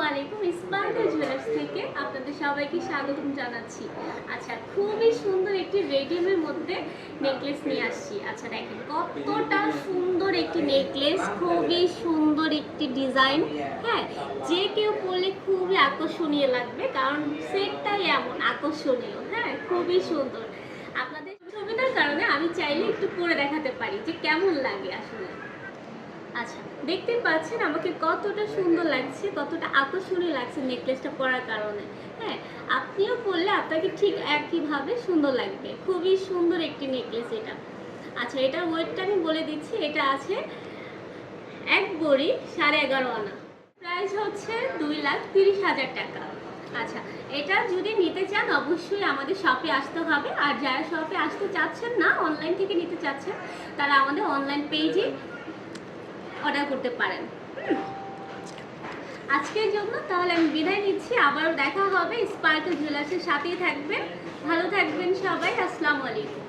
আলাইকুম। Sparkle jewellers থেকে আপনাদের সবাইকে স্বাগতম জানাচ্ছি। আচ্ছা, খুবই সুন্দর একটি রেডিয়ামের মধ্যে নেকলেস নিয়ে আসছি। আচ্ছা দেখেন কতটা সুন্দর একটি নেকলেস, খুবই সুন্দর একটি ডিজাইন। হ্যাঁ, যে কেউ পরলে খুবই আকর্ষণীয় লাগবে, কারণ সেটটাই এমন আকর্ষণীয়। হ্যাঁ, খুবই সুন্দর। আপনাদের সুবিধার কারণে আমি চাইলে একটু পরে দেখাতে পারি যে কেমন লাগে আসলে। আচ্ছা, দেখতে পাচ্ছেন আমাকে কতটা সুন্দর লাগছে, কতটা আকর্ষণীয় লাগছে নেকলেসটা পরার কারণে। হ্যাঁ, আপনিও পরলে আপনাকে ঠিক একইভাবে সুন্দর লাগবে। খুবই সুন্দর একটি নেকলেস এটা। আচ্ছা, এটার ওয়েটটা আমি বলে দিচ্ছি। এটা আছে 1 ভরি 11.5 আনা। প্রাইস হচ্ছে 2,30,000 টাকা। আচ্ছা, এটা যদি নিতে চান অবশ্যই আমাদের শপে আসতে হবে। আর যারা শপে আসতে চাচ্ছেন না, অনলাইন থেকে নিতে চাচ্ছেন, তারা আমাদের অনলাইন পেজে অর্ডার করতে পারেন। আজকের জন্য তাহলে আমি বিদায় নিচ্ছি। আবারও দেখা হবে। স্পার্কল জুয়েলার্সের সাথেই থাকবেন। ভালো থাকবেন সবাই। আসসালামু আলাইকুম।